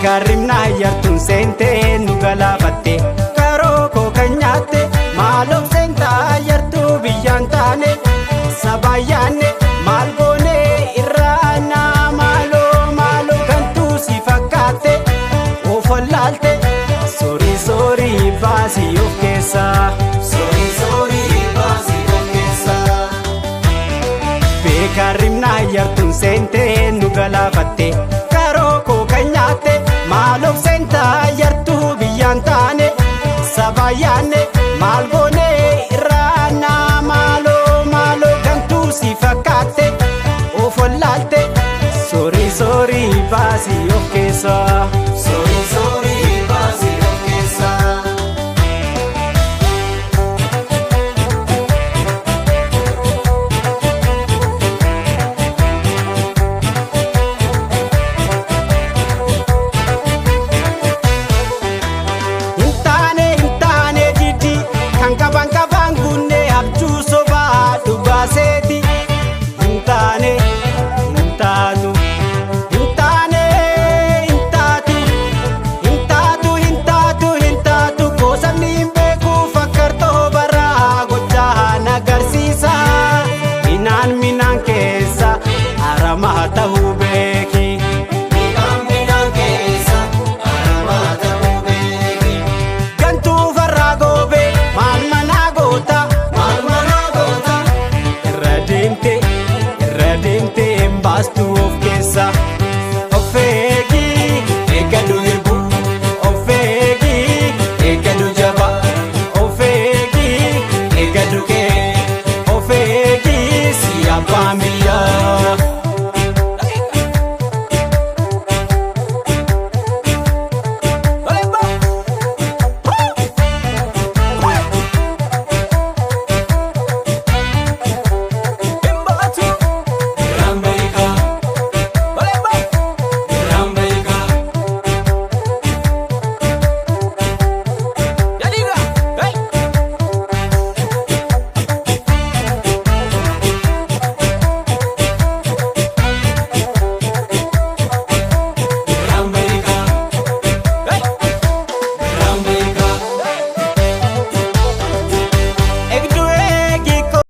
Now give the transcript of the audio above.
Beekarimna yartuun seentee nu galaafatte karoo koo kan nyaatte maaloo seentaa yartuu biyyaan taane sabayyaanne maal goonee irraanaa maaloo gantuu si fakkaatte ofollaalte soorii baasii of keessaa soorii baasii of keessaa. Beekarimna yartuun seentee nu galaafatte karoo koo kan nyaatte maaloo seentaa yartuu biyyaan taane sabayyaanne maal goonee irraanaa maaloo gantuu si fakkaatte ofollaalte soorii baasii of keessaa soorii baasii of keessaa. Ta'uu beeki midhaan keessa aramaa ta'uu beeki gantuu farraa goobee maal manaa goota irra deemtee hin baastu of keessa of eegi eeggadhu hirbu of eegi eeggadhu jaba of eegi eeggadhu kee of eegi si abbaan biyyaa.